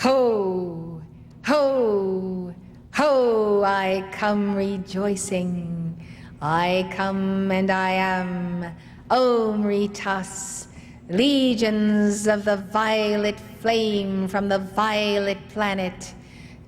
Ho, ho, ho, I come rejoicing. I come and I am Omritas, legions of the violet flame from the violet planet.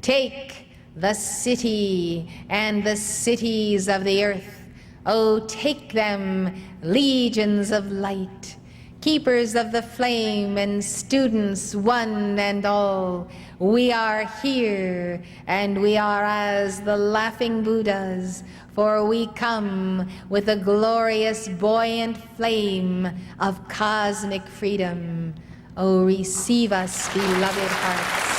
Take the city and the cities of the earth. Oh, take them, legions of light, keepers of the flame and students one and all. We are here, and we are as the laughing Buddhas, for we come with a glorious, buoyant flame of cosmic freedom. Oh, receive us, beloved hearts.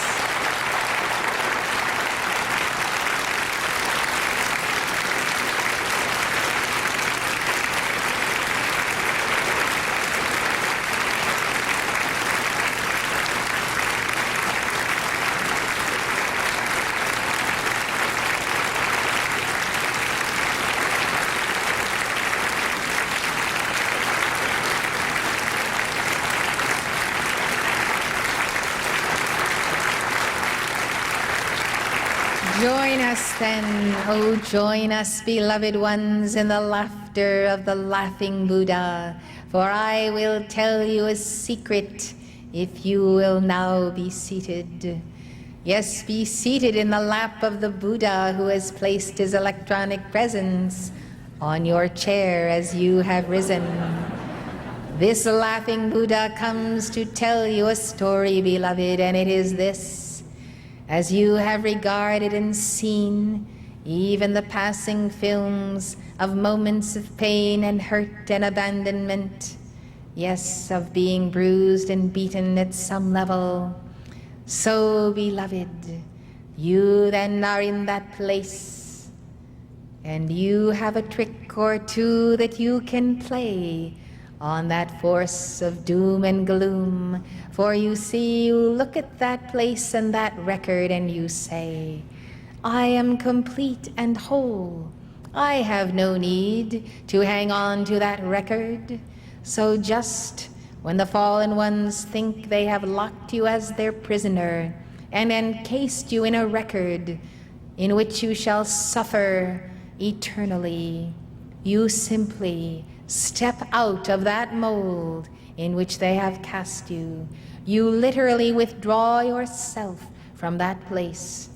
Join us then, oh join us, beloved ones, in the laughter of the laughing Buddha, for I will tell you a secret if you will now be seated. Yes, be seated in the lap of the Buddha who has placed his electronic presence on your chair as you have risen. This laughing Buddha comes to tell you a story, beloved, and it is this. As you have regarded and seen even the passing films of moments of pain and hurt and abandonment, yes, of being bruised and beaten at some level, so, beloved, you then are in that place, and you have a trick or two that you can play on that force of doom and gloom. For you see, you look at that place and that record and you say, I am complete and whole. I have no need to hang on to that record. So just when the fallen ones think they have locked you as their prisoner and encased you in a record in which you shall suffer eternally, you simply step out of that mold in which they have cast you. You literally withdraw yourself from that place,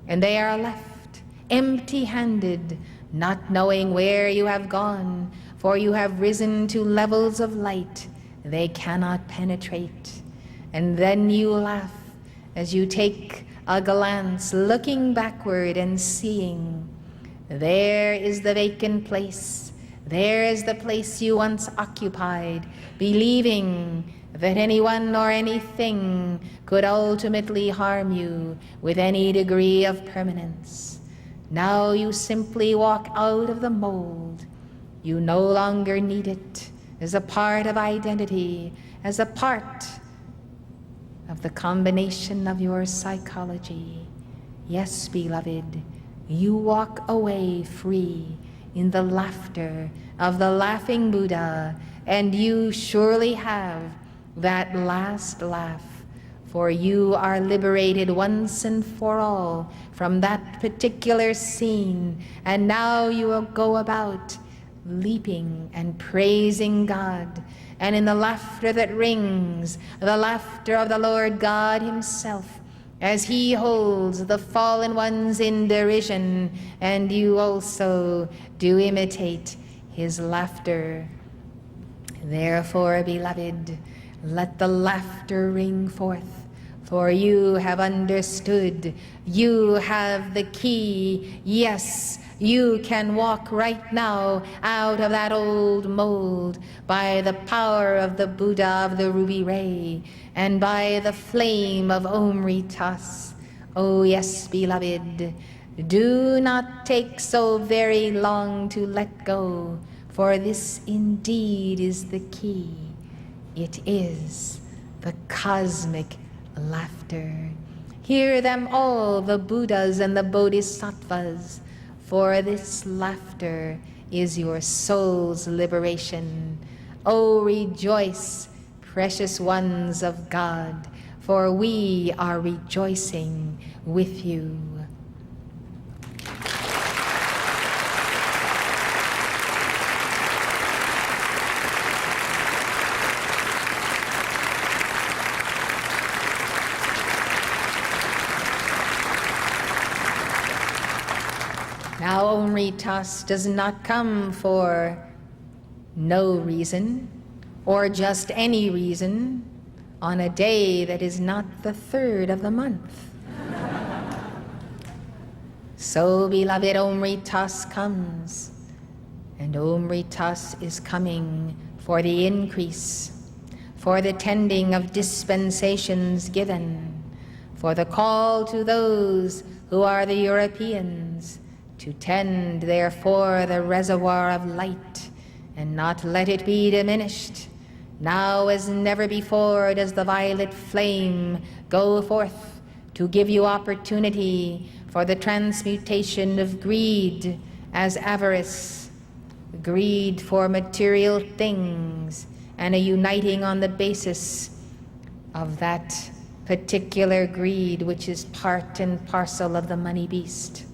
and they are left empty-handed, not knowing where you have gone, for you have risen to levels of light they cannot penetrate. And then you laugh as you take a glance, looking backward and seeing, there is the vacant place. There is the place you once occupied, believing that anyone or anything could ultimately harm you with any degree of permanence. Now you simply walk out of the mold. You no longer need it as a part of identity, as a part of the combination of your psychology. Yes, beloved, you walk away free in the laughter of the laughing Buddha, and you surely have that last laugh, for you are liberated once and for all from that particular scene, and now you will go about leaping and praising God, and in the laughter that rings, the laughter of the Lord God himself, as he holds the fallen ones in derision, and you also do imitate his laughter. Therefore, beloved, let the laughter ring forth, for you have understood. You have the key. Yes, you can walk right now out of that old mold by the power of the Buddha of the ruby ray and by the flame of Omritas. Oh yes, beloved, do not take so very long to let go, for this indeed is the key. It is the cosmic laughter. Hear them all, the Buddhas and the Bodhisattvas, for this laughter is your soul's liberation. Oh, rejoice, precious ones of God, for we are rejoicing with you. Now, Omritas does not come for no reason, or just any reason, on a day that is not the 3rd of the month. So, beloved, Omritas comes, and Omritas is coming for the increase, for the tending of dispensations given, for the call to those who are the Europeans, to tend, therefore, the reservoir of light, and not let it be diminished. Now as never before does the violet flame go forth to give you opportunity for the transmutation of greed as avarice, greed for material things, and a uniting on the basis of that particular greed which is part and parcel of the money beast.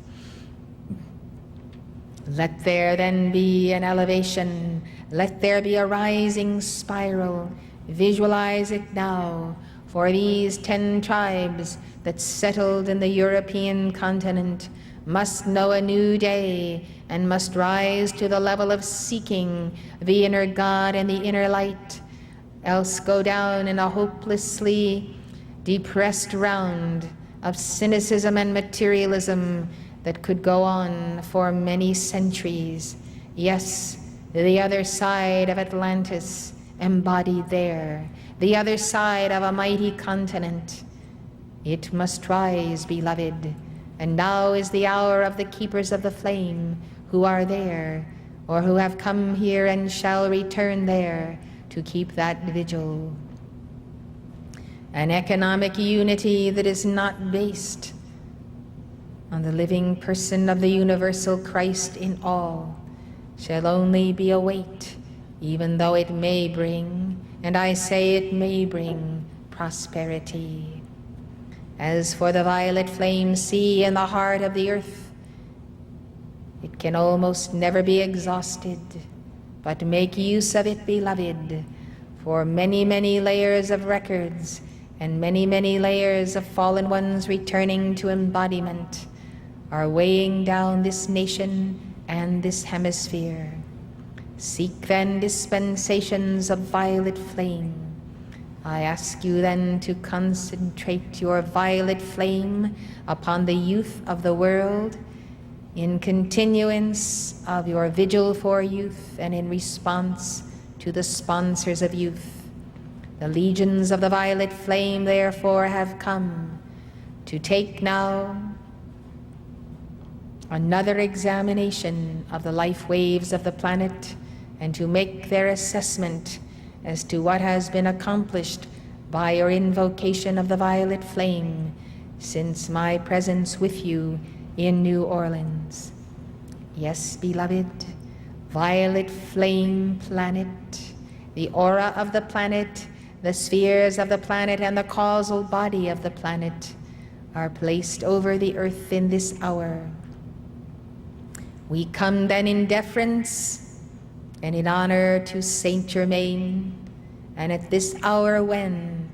Let there then be an elevation, let there be a rising spiral. Visualize it now for these 10 tribes that settled in the European continent must know a new day and must rise to the level of seeking the inner God and the inner light, else go down in a hopelessly depressed round of cynicism and materialism that could go on for many centuries. Yes, the other side of Atlantis embodied there, the other side of a mighty continent. It must rise, beloved, and now is the hour of the keepers of the flame who are there, or who have come here and shall return there to keep that vigil. An economic unity that is not based on the living person of the universal Christ in all shall only be a weight, even though it may bring, and I say it may bring, prosperity. As for the violet flame sea in the heart of the earth, it can almost never be exhausted, but make use of it, beloved, for many, many layers of records and many, many layers of fallen ones returning to embodiment are weighing down this nation and this hemisphere. Seek then dispensations of violet flame. I ask you then to concentrate your violet flame upon the youth of the world in continuance of your vigil for youth and in response to the sponsors of youth. The legions of the violet flame therefore have come to take now another examination of the life waves of the planet and to make their assessment as to what has been accomplished by your invocation of the violet flame since my presence with you in New Orleans. Yes, beloved, violet flame planet, the aura of the planet, the spheres of the planet, and the causal body of the planet are placed over the earth in this hour. We come then in deference and in honor to Saint Germain, and at this hour when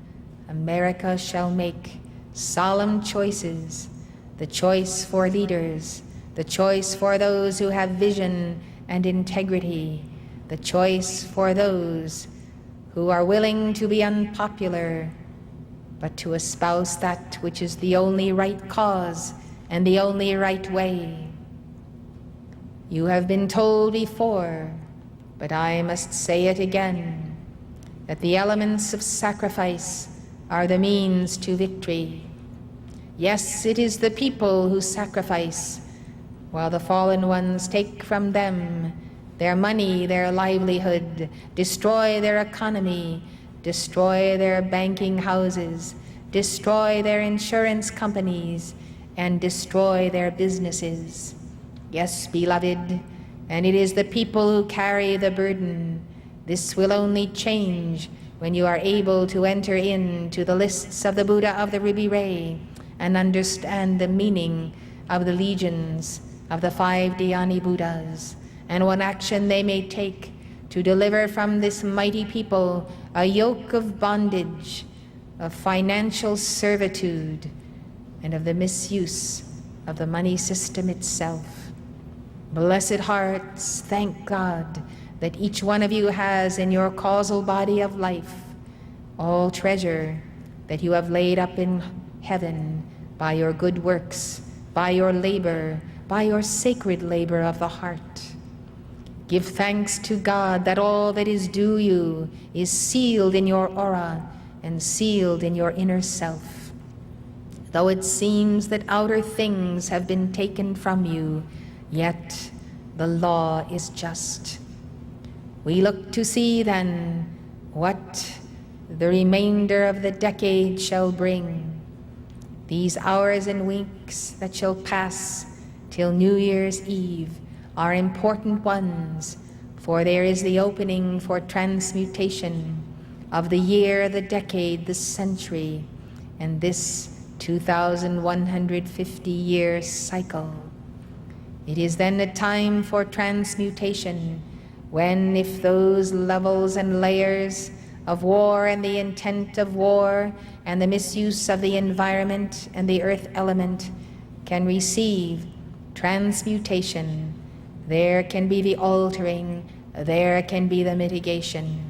America shall make solemn choices, the choice for leaders, the choice for those who have vision and integrity, the choice for those who are willing to be unpopular, but to espouse that which is the only right cause and the only right way. You have been told before, but I must say it again, that the elements of sacrifice are the means to victory. Yes, it is the people who sacrifice, while the fallen ones take from them their money, their livelihood, destroy their economy, destroy their banking houses, destroy their insurance companies, and destroy their businesses. Yes, beloved, and it is the people who carry the burden. This will only change when you are able to enter into the lists of the Buddha of the Ruby Ray and understand the meaning of the legions of the 5 Dhyani Buddhas, and what action they may take to deliver from this mighty people a yoke of bondage, of financial servitude, and of the misuse of the money system itself. Blessed hearts, thank God that each one of you has in your causal body of life all treasure that you have laid up in heaven by your good works, by your labor, by your sacred labor of the heart. Give thanks to God that all that is due you is sealed in your aura and sealed in your inner self. Though it seems that outer things have been taken from you, yet the law is just. We look to see then what the remainder of the decade shall bring. These hours and weeks that shall pass till New Year's Eve are important ones, for there is the opening for transmutation of the year, the decade, the century, and this 2,150-year cycle. It is then a time for transmutation, when, if those levels and layers of war and the intent of war and the misuse of the environment and the earth element can receive transmutation, there can be the altering, there can be the mitigation.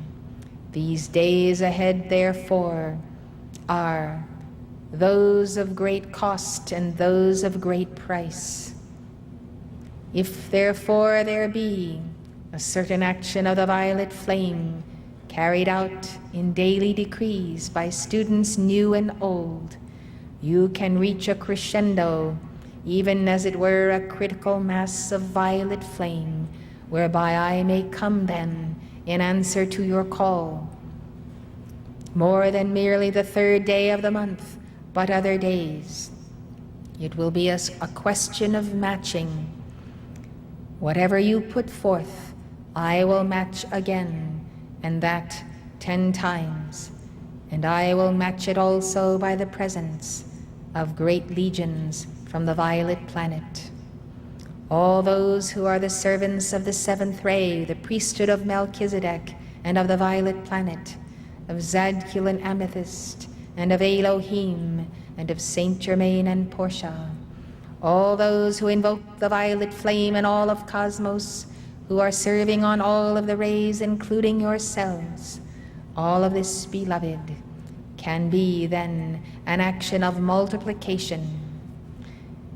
These days ahead, therefore, are those of great cost and those of great price. If therefore there be a certain action of the violet flame carried out in daily decrees by students new and old, you can reach a crescendo, even as it were a critical mass of violet flame, whereby I may come then in answer to your call. More than merely the 3rd day of the month, but other days. It will be a question of matching. Whatever you put forth, I will match again, and that 10 times. And I will match it also by the presence of great legions from the violet planet. All those who are the servants of the 7th ray, the priesthood of Melchizedek and of the violet planet, of Zadkiel and Amethyst, and of Elohim, and of Saint Germain and Portia. All those who invoke the violet flame and all of cosmos, who are serving on all of the rays, including yourselves, all of this, beloved, can be then an action of multiplication.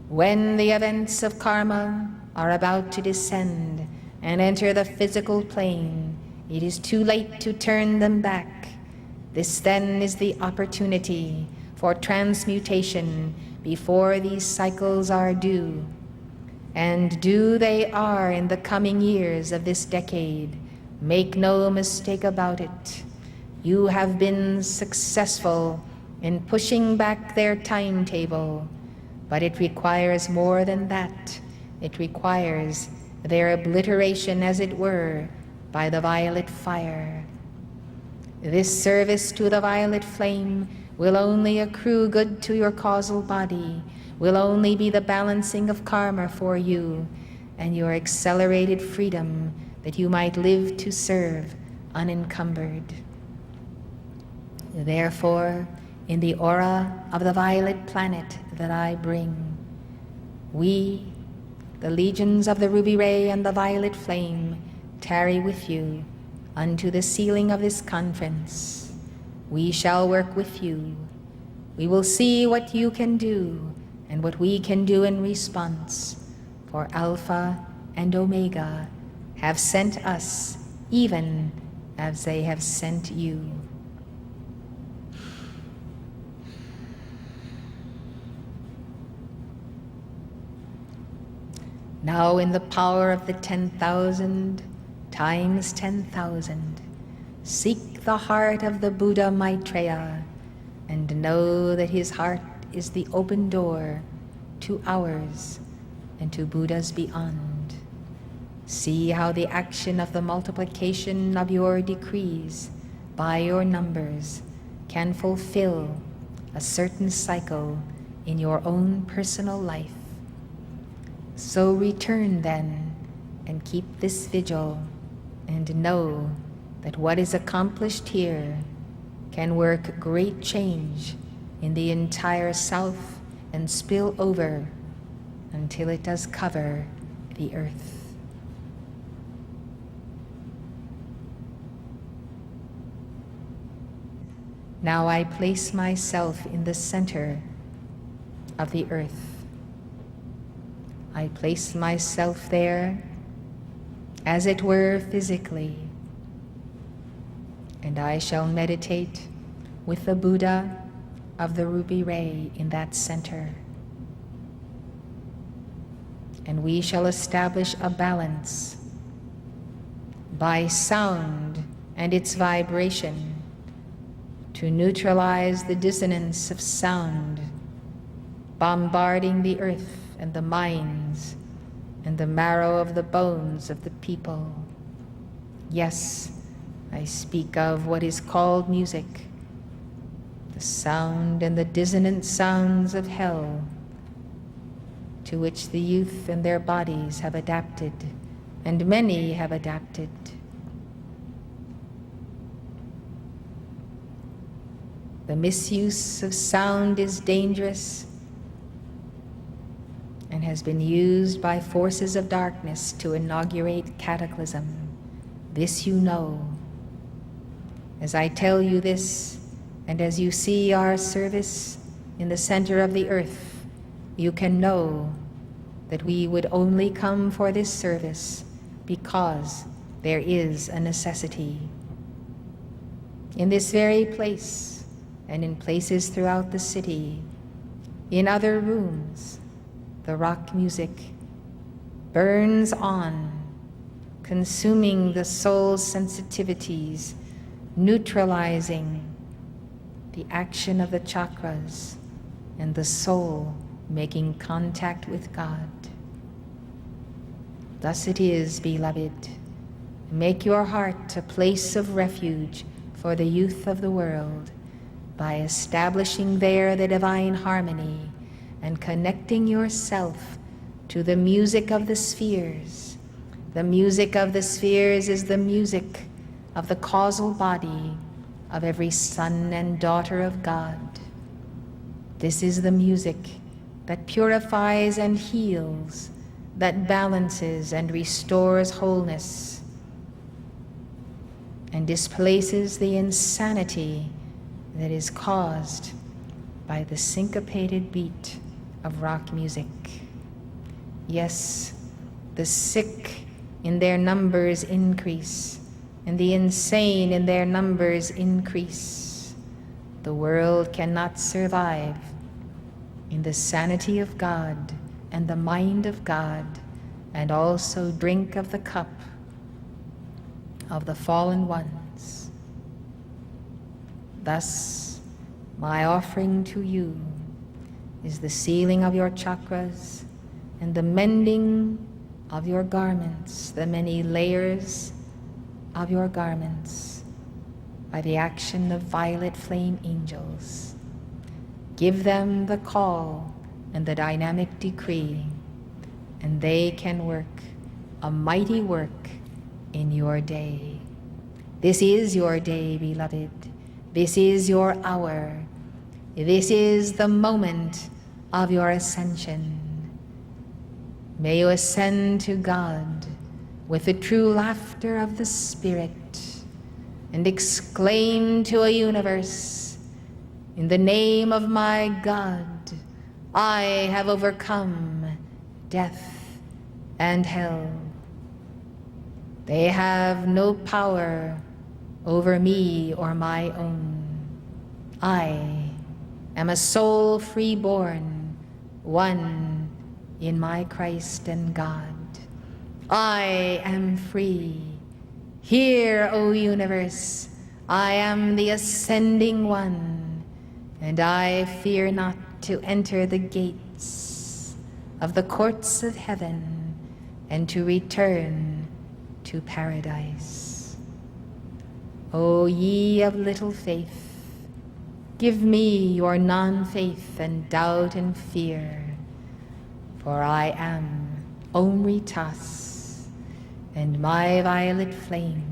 When the events of karma are about to descend and enter the physical plane, it is too late to turn them back. This then is the opportunity for transmutation before these cycles are due. And due they are in the coming years of this decade. Make no mistake about it. You have been successful in pushing back their timetable, but it requires more than that. It requires their obliteration, as it were, by the violet fire. This service to the violet flame will only accrue good to your causal body, will only be the balancing of karma for you and your accelerated freedom, that you might live to serve unencumbered. Therefore, in the aura of the violet planet that I bring, we, the legions of the ruby ray and the violet flame, tarry with you unto the sealing of this conference. We shall work with you. We will see what you can do and what we can do in response, for Alpha and Omega have sent us even as they have sent you. Now in the power of the 10,000 times 10,000, seek the heart of the Buddha Maitreya and know that his heart is the open door to ours and to Buddhas beyond. See how the action of the multiplication of your decrees by your numbers can fulfill a certain cycle in your own personal life. So return then and keep this vigil, and know that what is accomplished here can work great change in the entire South and spill over until it does cover the earth. Now I place myself in the center of the earth. I place myself there, as it were physically, and I shall meditate with the Buddha of the ruby ray in that center. And we shall establish a balance by sound and its vibration to neutralize the dissonance of sound, bombarding the earth and the minds and the marrow of the bones of the people. Yes, I speak of what is called music, the sound and the dissonant sounds of hell, to which the youth and their bodies have adapted, and many have adapted. The misuse of sound is dangerous and has been used by forces of darkness to inaugurate cataclysm. This you know. As I tell you this, and as you see our service in the center of the earth, you can know that we would only come for this service because there is a necessity. In this very place, and in places throughout the city, in other rooms, the rock music burns on, consuming the soul's sensitivities, neutralizing the action of the chakras, and the soul making contact with God. Thus it is, beloved. Make your heart a place of refuge for the youth of the world, by establishing there the divine harmony and connecting yourself to the music of the spheres. The music of the spheres is the music of the causal body of every son and daughter of God. This is the music that purifies and heals, that balances and restores wholeness, and displaces the insanity that is caused by the syncopated beat of rock music. Yes, the sick in their numbers increase, and the insane in their numbers increase. The world cannot survive in the sanity of God and the mind of God, and also drink of the cup of the fallen ones. Thus, my offering to you is the sealing of your chakras and the mending of your garments, the many layers of your garments, by the action of violet flame angels. Give them the call and the dynamic decree, and they can work a mighty work in your day. This is your day, beloved. This is your hour. This is the moment of your ascension. May you ascend to God with the true laughter of the Spirit and exclaim to a universe, in the name of my God, I have overcome death and hell. They have no power over me or my own. I am a soul freeborn, one in my Christ and God. I am free. Hear, O universe, I am the ascending one, and I fear not to enter the gates of the courts of heaven and to return to paradise. O ye of little faith, give me your non-faith and doubt and fear, for I am Omri Tas, and my violet flame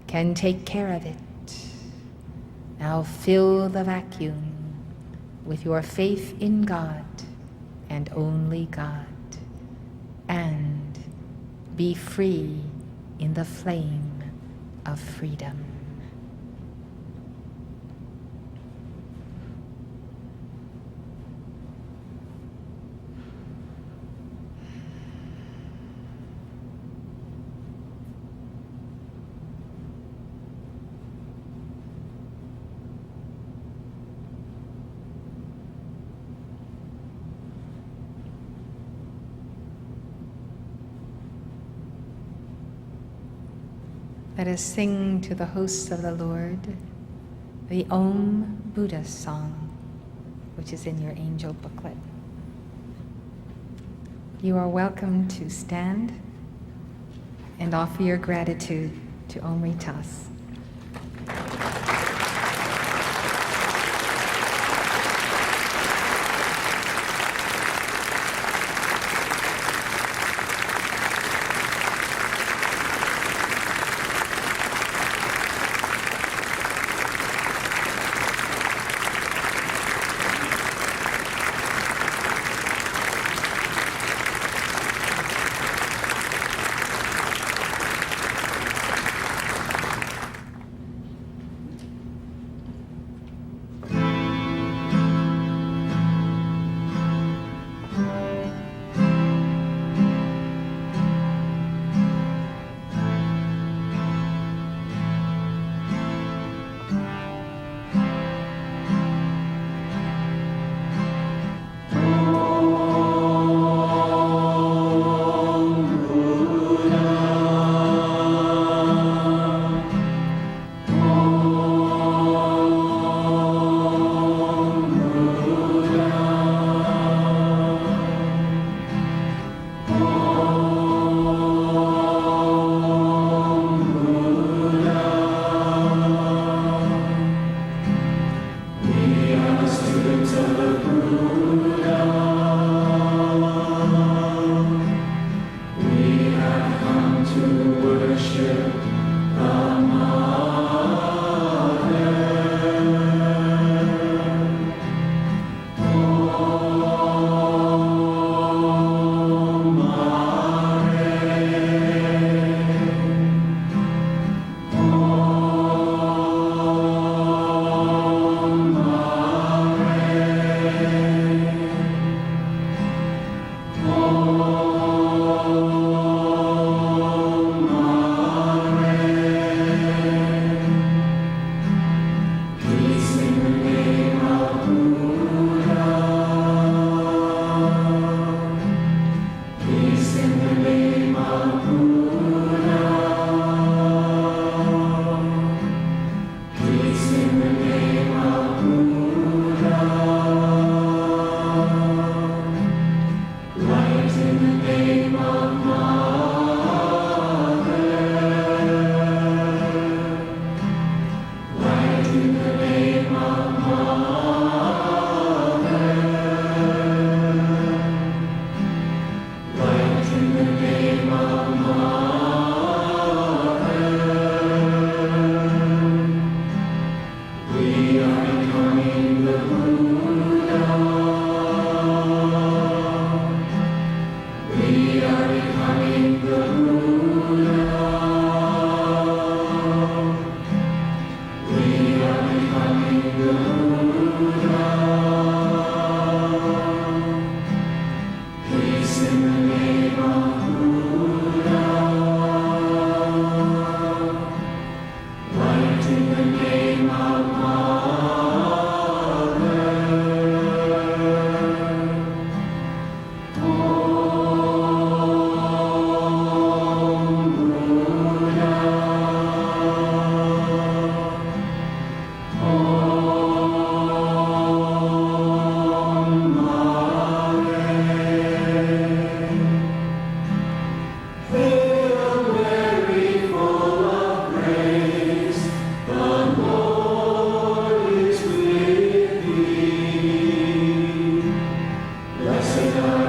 can take care of it. Now fill the vacuum with your faith in God and only God, and be free in the flame of freedom. Let us sing to the hosts of the Lord the Om Buddha song, which is in your angel booklet. You are welcome to stand and offer your gratitude to Omri Tas. Savior.